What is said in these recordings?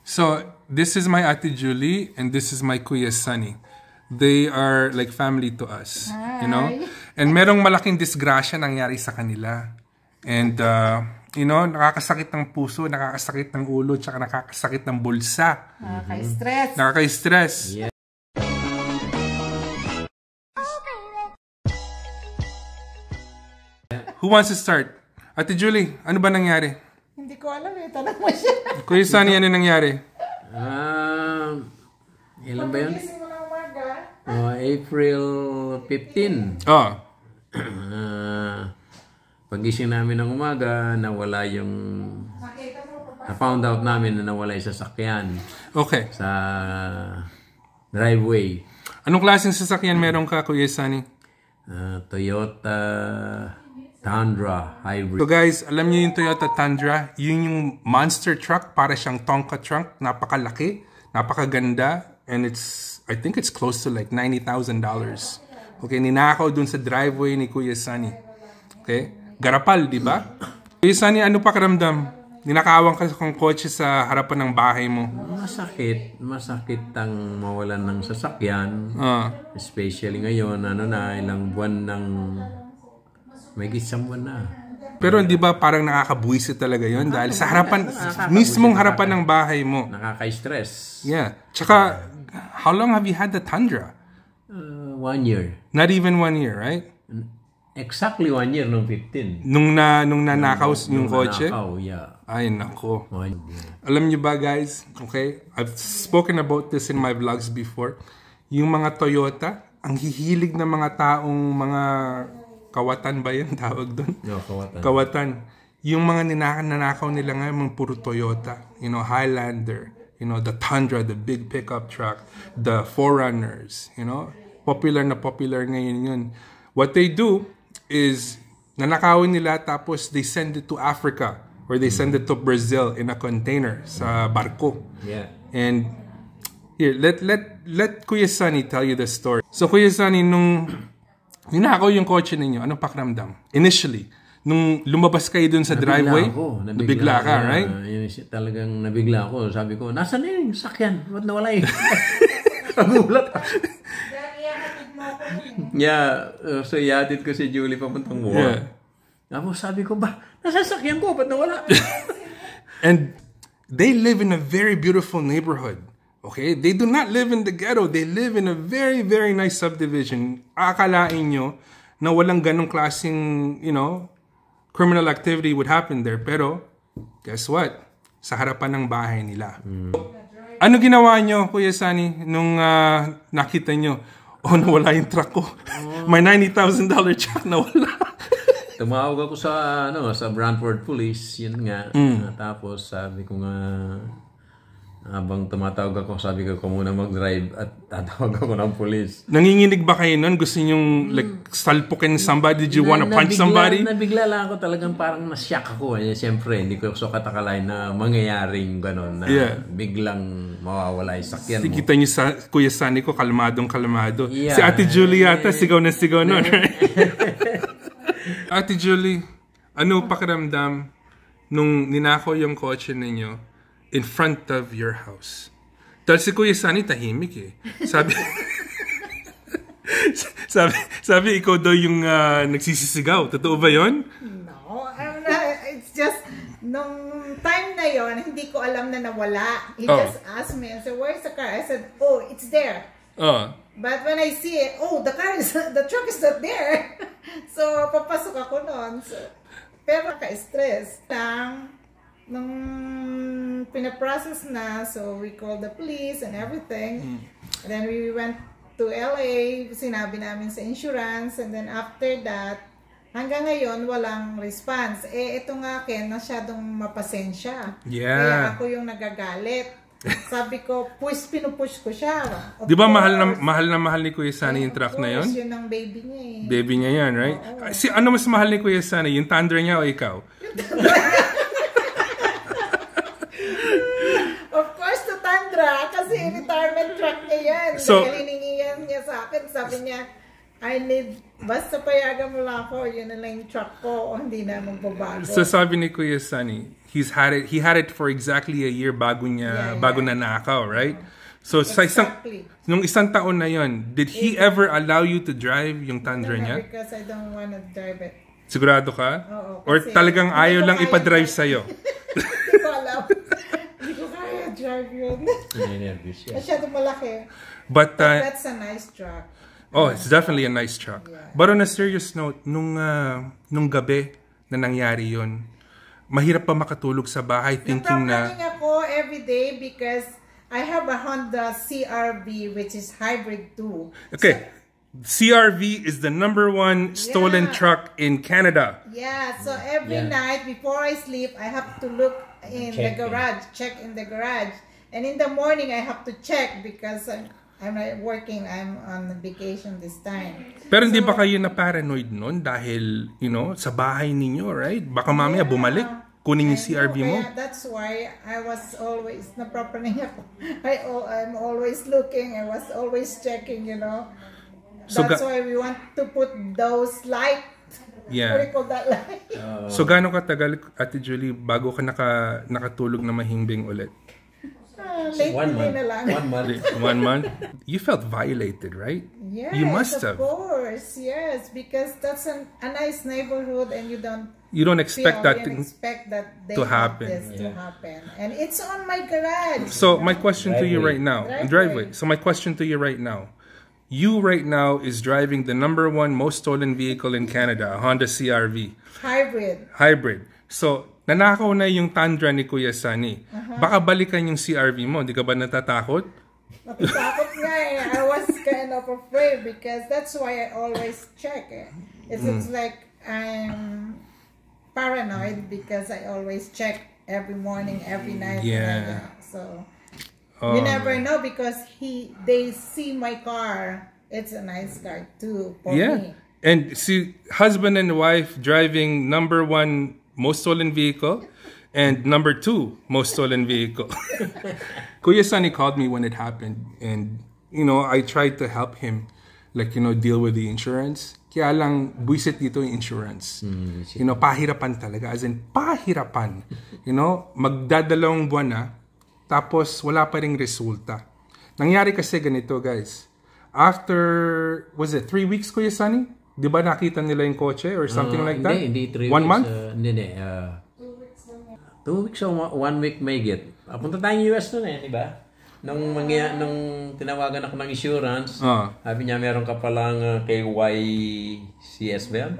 So, this is my Ate Julie and this is my Kuya Sunny. They are like family to us, you know? And merong malaking disgrasya nangyari sa kanila. And, you know, nakakasakit ng puso, nakakasakit ng ulo, tsaka nakakasakit ng bulsa. Nakaka-stress. Nakaka-stress. Yeah. Who wants to start? Ate Julie, ano ba nangyari? Hindi ko alam eh. Tanong mo siya. Kuya Sunny, ano nangyari? Ilan ba yun? April 15. Oh. Pagising namin ng umaga, nawala yung... Na-found out namin na nawala yung sasakyan. Okay. Sa driveway. Anong klaseng sasakyan meron ka, Kuya Sunny? Toyota Tundra Hybrid. So guys, alam niyo yung Toyota Tundra? Yun yung monster truck, para siyang Tonka truck. Napakalaki, napakaganda. And I think it's close to like $90,000. Okay, ninakaw dun sa driveway ni Kuya Sunny. Okay? Garapal, di ba? Kuya Sunny, ano pakiramdam? Ninakawan ka kung kotse sa harapan ng bahay mo. Masakit. Masakit ang mawalan ng sasakyan. Especially ngayon, ilang buwan ng... May isang buwan na. Pero di ba parang nakakabuwisit talaga yon dahil sa harapan, mismong harapan ng bahay mo. Nakaka-stress. Yeah. Tsaka, how long have you had the Tundra? 1 year. Not even 1 year, right? Exactly 1 year nung 15. Nung nanakaw yung kotse? Nanakaw, yeah. Ay, nako. Alam niyo ba guys, okay? I've spoken about this in my vlogs before. Yung mga Toyota, ang hihilig ng mga taong mga kawatan ba yan tawag doon? No, kawatan. Kawatan. Yung mga nanakaw nila ngayon, mga puro Toyota. You know, Highlander. You know, the Tundra, the big pickup truck. The 4Runners. You know, popular na popular ngayon yun. What they do is, nanakawin nila tapos they send it to Africa or they send it to Brazil in a container sa barko. Yeah. And here, let Kuya Sunny tell you the story. So Kuya Sunny, nung ninakaw yung kotse ninyo, anong pakiramdam? Initially, nung lumabas kayo dun sa driveway, nabigla ka, right? Talagang nabigla ako. Sabi ko, nasaan na yung sakyan? Ba't nawala yun? Nagulat ako. Yeah, so iadid ko si Julie papuntang Moa. Yeah. Tapos sabi ko, nasa sakyan ko? Ba't nawala? And they live in a very beautiful neighborhood. Okay? They do not live in the ghetto. They live in a very, very nice subdivision. Akalain nyo na walang ganong klaseng, you know, criminal activity would happen there. Pero, guess what? Sa harapan ng bahay nila. Ano ginawa nyo, Kuya Sunny, nung nakita nyo? Nawala yung truck ko. May $90,000 truck, nawala. Tumawag ako sa Brantford Police, yun nga. Tapos sabi ko nga, habang tumatawag ako, sabi ko muna mag-drive at tatawag ako ng police. Nanginginig ba kayo nun? Gusto nyong like salpukin somebody? Did you wanna punch somebody? Nabigla lang ako, talagang parang na-shock ako. Siyempre, hindi ko so katakalain na mangyayaring gano'n na biglang mawawala yung sakyan mo. Kita niyo sa Kuya Sunny ko, kalmado. Yeah. Si Ate Julie yata, sigaw na sigaw nun. Ate Julie, ano pakiramdam nung ninakaw yung kotse ninyo in front of your house? Dahil si Kuya Sunny tahimik eh. Sabi ikaw daw yung nagsisisigaw. Totoo ba yun? No, it's just, nung time na yon, hindi ko alam na nawala. He just asked me, I said, where's the car? I said, oh, it's there. But when I see it, the truck is not there. So, papasok ako nun. So, pero ka-stress lang. Nung pinaprocess na, so we called the police and everything. And then we went to LA, sinabi namin sa insurance, and then after that, hanggang ngayon, walang response. Ito nga akin, masyadong mapasensya. Yeah. Kaya ako yung nagagalit. Sabi ko, pinupush ko siya. Di ba mahal ni Kuya Sunny yung truck na yun? Yun ang baby niya eh. Baby niya yan, right? Ano mas mahal ni Kuya Sunny? Yung Tundra niya o ikaw? Kasi retirement truck niya yan. So, dahil hiningihan niya sa akin, sabi niya, I need, basta payagan mo lang ako, yun na lang yung truck ko, o hindi na magbabago. So sabi ni Kuya Sunny, he had it for exactly a year bago nanakaw, right? So exactly. Nung isang taon na yon, did he ever allow you to drive yung Tundra niya? Because I don't want to drive it. Sigurado ka? Oo. Or talagang ayaw lang ipa-drive sa'yo? Hindi ko alam. Hindi ko kaya drive yun. Masyado malaki. But that's a nice truck. Oh, it's definitely a nice truck. Yeah. But on a serious note, nung gabi na nangyari yon, mahirap pa makatulog sa bahay thinking na... Napapraning ako every day because I have a Honda CR-V which is hybrid too. Okay. CR-V is the #1 stolen truck in Canada. Yeah, so every night before I sleep, I have to look in the garage, check in the garage. And in the morning, I have to check because I'm not working. I'm on vacation this time. Pero hindi ba kayo na paranoid nun dahil, sa bahay ninyo, right? Baka mamaya bumalik, kunin yung CR-V mo. That's why I was always, I'm always looking. I was always checking, So that's why we want to put those light. Yeah. What do you call that light? So gaano katagal, Ate Julie, bago ka nakatulog na mahimbing ulit? Late 1 month. 1 month? You felt violated, right? Yes, you must have. Of course, yes, because that's a nice neighborhood, and you don't expect that to happen. And it's on my garage. So my question to you right now, driveway. So my question to you right now, you right now is driving the #1 most stolen vehicle in Canada, a Honda CR-V. Hybrid. So nanakaw na yung Tundra ni Kuya Sunny. Baka balikan yung CR-V mo. Di ka ba natatakot? Natatakot nga eh. I was kind of afraid because that's why I always check it. It's like I'm paranoid because I always check every morning, every night. Yeah. So you never know because they see my car. It's a nice car too for me. And see, husband and wife driving #1 most stolen vehicle and #2 most stolen vehicle. Kuya Sunny called me when it happened and I tried to help him deal with the insurance. Kaya lang buisit dito yung insurance. Pahirapan talaga, as in pahirapan. Magdadalawang buwan na tapos wala pa ring resulta. Nangyari kasi ganito, guys. After 3 weeks, Kuya Sunny? Di ba nakita nila yung kotse or something like that? Hindi 3 weeks. 1 month? Hindi. 2 weeks o 1 week may get. Punta tayong US nun di ba? Nung tinawagan ako ng insurance, sabi niya meron ka palang KYCS ba yan?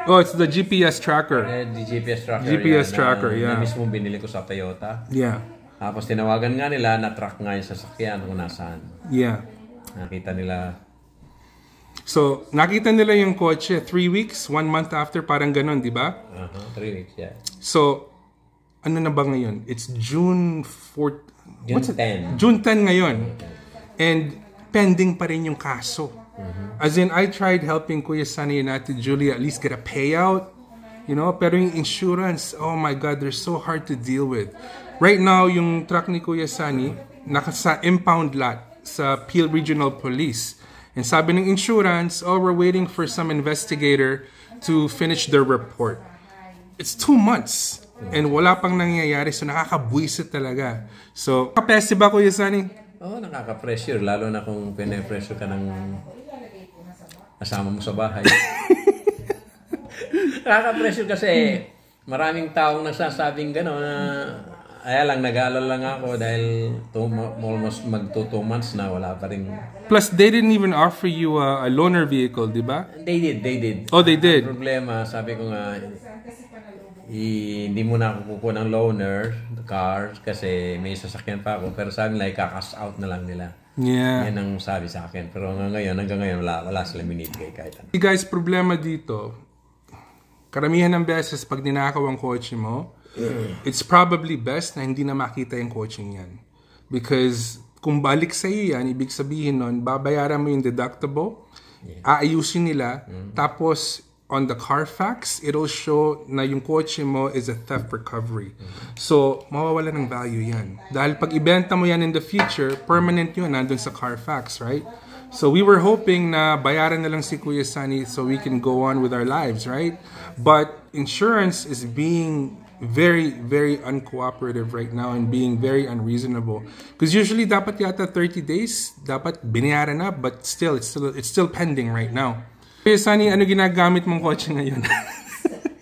Oh, it's the GPS tracker. The GPS tracker. GPS tracker, Na mismo binili ko sa Toyota. Yeah. Tapos tinawagan nga nila, na-track nga yung sasakyan kung nasaan. Yeah. Nakita nila. So, nakita nila yung kotse 3 weeks, 1 month after, parang ganon, di ba? 3 weeks, yeah. So, ano na ba ngayon? It's June 4th. June 10. June 10 ngayon. And pending pa rin yung kaso. As in, I tried helping Kuya Sunny and Ate Julie at least get a payout. Pero yung insurance, oh my God, they're so hard to deal with. Right now, yung truck ni Kuya Sunny, nasa impound lot sa Peel Regional Police. And sabi ng insurance, we're waiting for some investigator to finish their report. It's 2 months. And wala pang nangyayari. So nakakabuisit talaga. So, kapesi ba Kuya Sunny? Oo, nakaka-pressure. Lalo na kung pine-pressure ka ng kasama mo sa bahay. Nakaka-pressure kasi maraming taong nagsasabing gano'n na kaya lang, nag-aalala lang ako dahil almost mag-2 months na wala pa rin. Plus, they didn't even offer you a loaner vehicle, di ba? They did. Oh, they did? Ang problema, sabi ko nga, hindi mo na ako kukuha ng loaner, car, kasi may sasakyan pa ako. Pero sabi nila, ikakas out na lang nila. Yeah. Yan ang sabi sa akin. Pero hanggang ngayon, wala sila minibigay kahit ano. Guys, problema dito, karamihan ng beses pag ninakaw ang kotse mo, it's probably best na hindi na makita yung coaching yan. Because kung balik sa iyo yan, ibig sabihin nun, babayaran mo yung deductible, aayusin nila, tapos on the Carfax, it'll show na yung kotse mo is a theft recovery. So, mawawala ng value yan. Dahil pag ibenta mo yan in the future, permanent yun, nandun sa Carfax, right? So we were hoping na bayaran na lang si Kuya Sunny so we can go on with our lives, right? But insurance is being very, very uncooperative right now and being very unreasonable. Because usually dapat yata 30 days, dapat binayaran na, but it's still pending right now. Kuya Sunny, ano ginagamit mong kotse ngayon?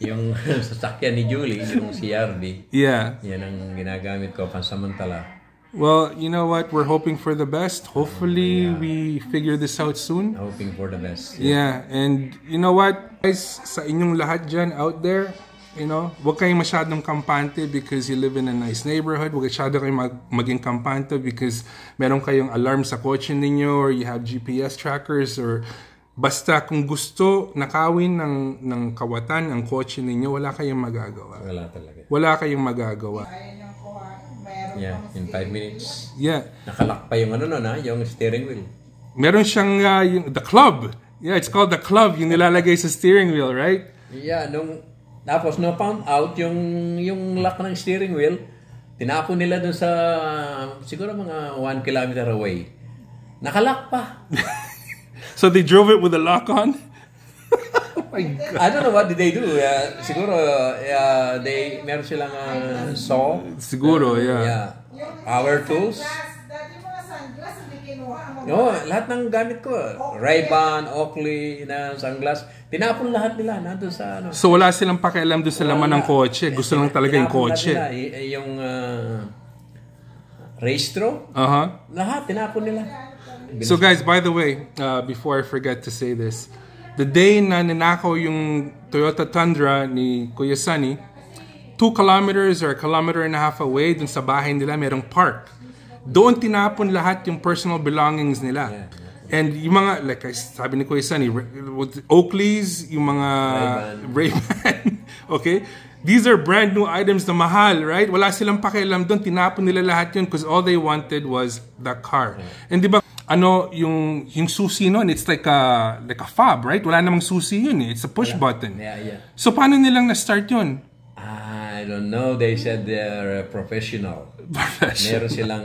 Yung sasakyan ni Julie, yung CRV. Yeah. Yan ang ginagamit ko pansamantala. Well, you know what? We're hoping for the best. Hopefully, we figure this out soon. Hoping for the best. Yeah, and you know what? Guys, sa inyong lahat dyan out there, you know, huwag kayong masyadong kampante because you live in a nice neighborhood. Huwag masyadong kayong maging kampante because meron kayong alarm sa kotse ninyo or you have GPS trackers or basta kung gusto nakawin ng kawatan ang kotse ninyo, wala kayong magagawa. Wala talaga. Wala kayong magagawa. Yeah, in 5 minutes. Yeah. Nakalak pa yung yung steering wheel. Meron siyang the club. Yeah, it's called the club, yung nilalagay sa steering wheel, right? Yeah, tapos found out yung lock ng steering wheel, tinapon nila dun sa siguro mga 1 kilometer away. Nakalak pa. So they drove it with a lock on? Oh my God. I don't know what did they do. Siguro meron silang saw. Siguro, yeah. Power tools. Lahat ng gamit ko. Ray-Ban, Oakley, sunglass. Tinapon lahat nila nandun sa So wala silang pakialam doon sa laman ng kotse. Gusto lang talaga yung kotse. Yung Raystro. Lahat tinapon nila. So guys, by the way, before I forget to say this, the day na ninakaw yung Toyota Tundra ni Kuya Sunny, 2 kilometers or 1.5 kilometers away dun sa bahay nila, merong park. Doon tinapon lahat yung personal belongings nila. And yung mga, like sabi ni Kuya Sunny, Oakleys, yung mga Ray-Ban, okay? These are brand new items na mahal, right? Wala silang pakialam doon, tinapon nila lahat yun because all they wanted was the car. And di ba, yung susi nun, it's like a fob, right? Wala namang susi yun eh. It's a push button. Yeah. So paano nilang na-start yun? I don't know. They said they're professional. Meron silang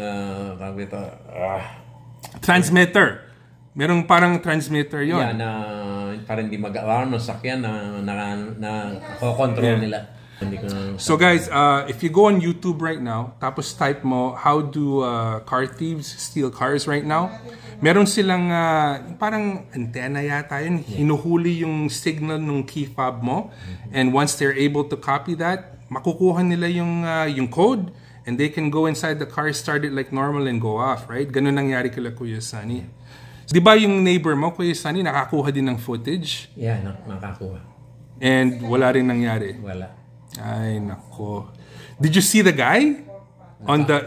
transmitter. Merong parang transmitter yun. Yeah, na parang hindi mag-alarm ng sakyan na control nila. So guys, if you go on YouTube right now, tapos type mo, how do car thieves steal cars right now? Meron silang parang antenna yata yun. Hinuhuli yung signal ng key fob mo. And once they're able to copy that, makukuha nila yung code and they can go inside the car, start it like normal and go off, right? Ganun nangyari kila Kuya Sunny. Di ba yung neighbor mo, Kuya Sunny, nakakuha din ng footage? Yeah, nakakuha. And wala rin nangyari? Wala. Ay, nako. Did you see the guy?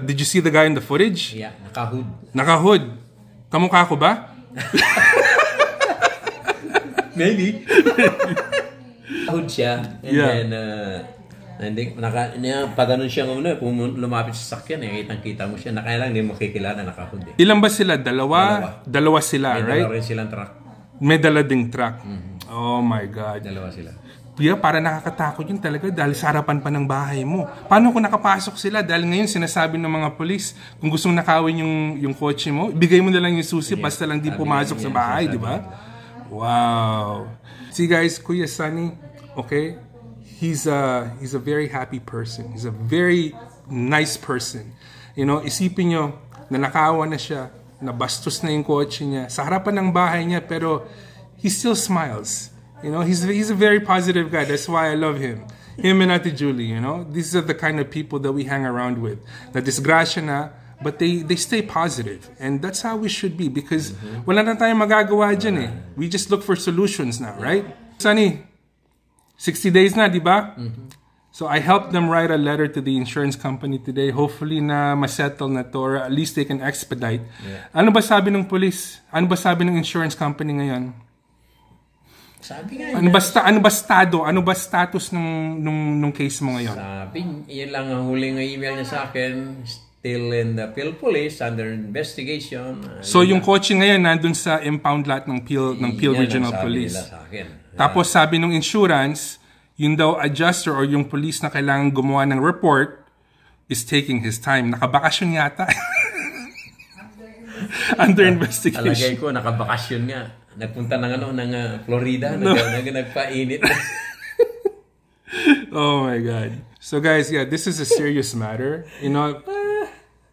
Did you see the guy in the footage? Yeah, nakahood. Nakahood. Kamukha ko ba? Maybe. Nakahood siya. And then, pag ganun siya kung lumapit sa sakyan, kitang-kita mo siya. Nakailang hindi makikilala, nakahood. Ilan ba sila? Dalawa sila, right? May dalawa rin silang truck. May dala ding truck. Oh my God. Dalawa sila. Yeah, para nakakatakot yun talaga dahil sa harapan pa ng bahay mo. Paano kung nakapasok sila? Dahil ngayon sinasabi ng mga polis, kung gustong nakawin yung kotse mo, ibigay mo na lang yung susi basta lang di pumasok sa bahay, di ba? Wow. See guys, Kuya Sunny, okay? He's a very happy person. He's a very nice person. You know, isipin nyo, nanakawa na siya, nabastos na yung kotse niya, sa harapan ng bahay niya, pero he still smiles. You know, he's a very positive guy. That's why I love him. Him and Ate Julie, you know. These are the kind of people that we hang around with. Na disgrasya na, but they stay positive. And that's how we should be because wala na tayong magagawa dyan eh. We just look for solutions now, right? Sunny, 60 days na, di ba? So I helped them write a letter to the insurance company today. Hopefully na masettle na to or at least they can expedite. Yeah. Ano ba sabi ng police? Ano ba sabi ng insurance company ngayon? Sabi nga ano ba status nung case mo ngayon? Sabi, yun lang ang huling email niya sa akin. Still in the Peel Police under investigation. So yung kotse ngayon nandun sa impound lot ng Peel Regional Police. Sa akin. Tapos sabi ng insurance, yung daw adjuster or yung police na kailangan gumawa ng report is taking his time. Nakabakasyon yata. Under investigation. Alagay ko, nakabakasyon nga. Nagpunta ng Florida, nagpainit. Oh my God. So guys, yeah, this is a serious matter. You know,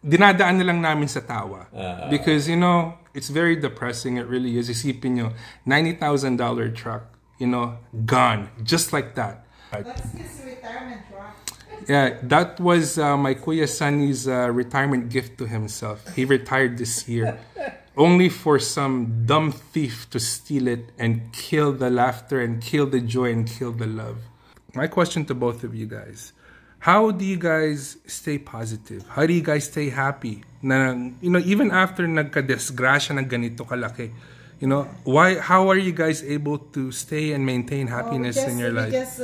dinadaan na lang namin sa tawa. Because, you know, it's very depressing. It really is. Isipin nyo, $90,000 truck, you know, gone. Just like that. That's his retirement truck. Yeah, that was my Kuya Sunny's retirement gift to himself. He retired this year. Only for some dumb thief to steal it and kill the laughter and kill the joy and kill the love. My question to both of you guys. How do you guys stay positive? How do you guys stay happy? Na, you know, even after nagka-desgrasya ng ganito kalaki, you know, how are you guys able to stay and maintain happiness in your life? We just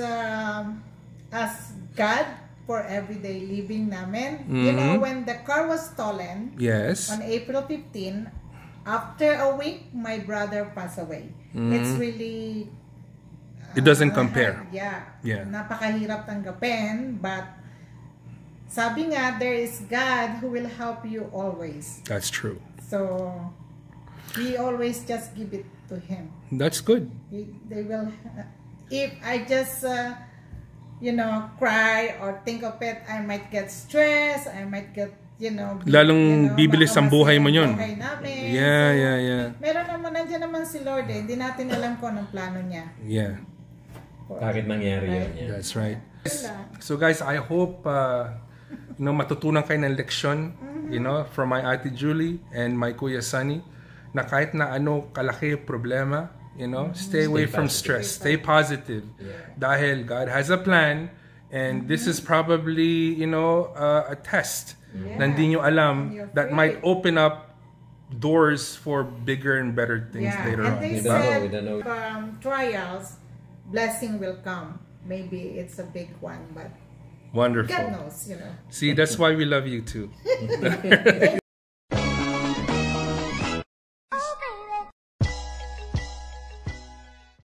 ask God for everyday living namin. You know, when the car was stolen, yes, on April 15, after a week, my brother passed away. It's really... It doesn't compare. Yeah. Napakahirap tanggapin, but sabi nga, there is God who will help you always. That's true. So, we always just give it to Him. That's good. They will... if I just, you know, cry or think of it, I might get stressed, I might get, lalong bibilis ang buhay mo yun. Namin. Yeah. Meron naman, nandiyan naman si Lord eh. Hindi natin alam kung anong plano niya. Yeah. Bakit nangyari yun? Yeah. That's right. So guys, I hope matutunan kayo ng leksyon, from my Ate Julie and my Kuya Sunny, na kahit na ano kalaki problema, stay away from stress. Stay positive. Yeah. Dahil God has a plan, and this is probably, a test na hindi nyo alam that might open up doors for bigger and better things later on. And they said, trials, blessing will come. Maybe it's a big one, but wonderful. God knows, See, that's why we love you too.